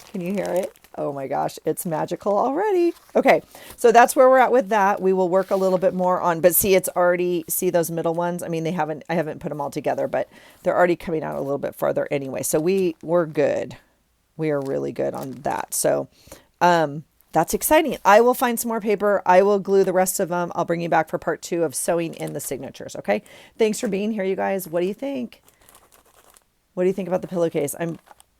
Can you hear it? Oh my gosh, it's magical already. Okay, so that's where we're at with that. We will work a little bit more on, but see, it's already, see those middle ones? I mean, I haven't put them all together, but they're already coming out a little bit farther anyway. So we're good. We are really good on that. So that's exciting. I will find some more paper. I will glue the rest of them. I'll bring you back for part 2 of sewing in the signatures. Okay. Thanks for being here, you guys. What do you think? What do you think about the pillowcase?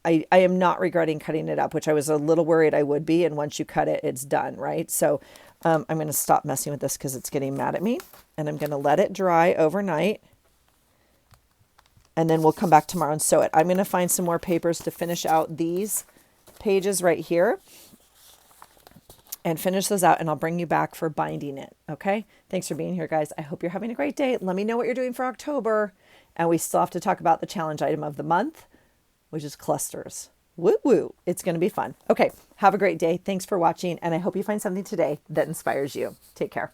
I am not regretting cutting it up, which I was a little worried I would be. And once you cut it, it's done, right? So I'm going to stop messing with this because it's getting mad at me. And I'm going to let it dry overnight. And then we'll come back tomorrow and sew it. I'm going to find some more papers to finish out these pages right here. And finish those out, and I'll bring you back for binding it, okay? Thanks for being here, guys. I hope you're having a great day. Let me know what you're doing for October. And we still have to talk about the challenge item of the month, which is clusters. Woo woo. It's going to be fun. Okay. Have a great day. Thanks for watching. And I hope you find something today that inspires you. Take care.